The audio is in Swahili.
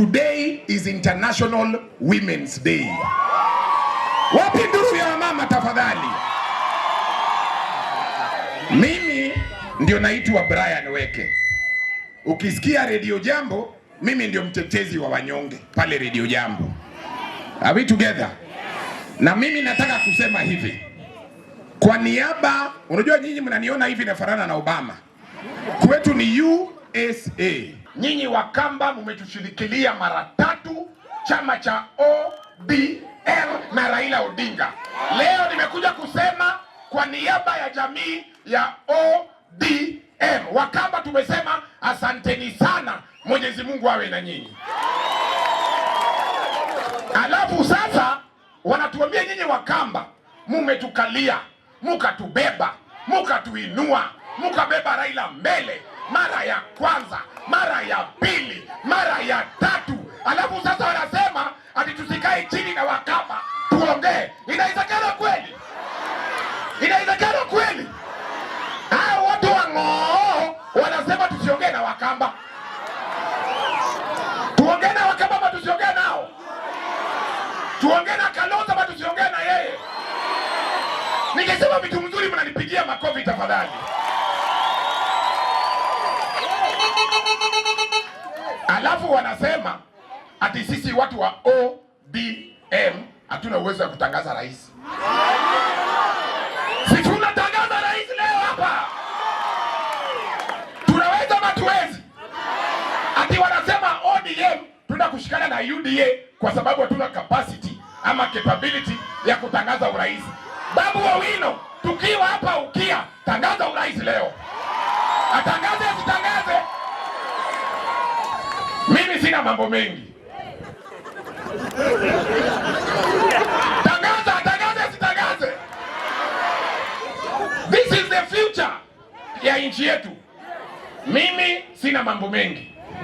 Today is International Women's Day. Wapi nduru ya mama tafadhali? Mimi ndio naitwa Brian Weke. Ukisikia Radio Jambo, mimi ndio mtetezi wa wanyonge pale Radio Jambo. Are we together? Na mimi nataka kusema hivi. Kwa niaba, unajua nyinyi mnaniona hivi nafanana na Obama. Kwetu ni USA. Nyinyi Wakamba mmetushikilia mara 3 chama cha ODM na Raila Odinga. Leo nimekuja kusema kwa niaba ya jamii ya ODM. Wakamba tumesema asanteni sana, Mwenyezi Mungu awe na nyinyi. Alafu sasa wanatuambia nyinyi Wakamba mumetukalia, mukatubeba, mukatuinua, mukabeba Raila mbele mara ya kwanza, mara ya pili, mara ya 3. Alafu sasa wanasema ati tusikae chini na Wakamba tuongee. Inawezekana kweli? Inawezekana kweli? Hao watu wang'oo wanasema tusiongee na Wakamba. Tuongee na Wakamba ama tusiongee nao? Tuongee na Kalonzo ama tusiongee na yeye? Nikisema vitu mzuri mnanipigia makofi tafadhali. Alafu wanasema ati sisi watu wa ODM hatuna uwezo wa kutangaza rais. Si tunatangaza rais leo hapa? Tunaweza ama tuwezi? Ati wanasema ODM tunakushikana na UDA kwa sababu hatuna capacity ama capability ya kutangaza urais. Babu Owino, tukiwa hapa ukia, tangaza urais leo. Atangaze asitangaze? Mimi sina mambo mengi. Tangaze asitangaze? This is the future ya nchi yetu. Mimi sina mambo mengi.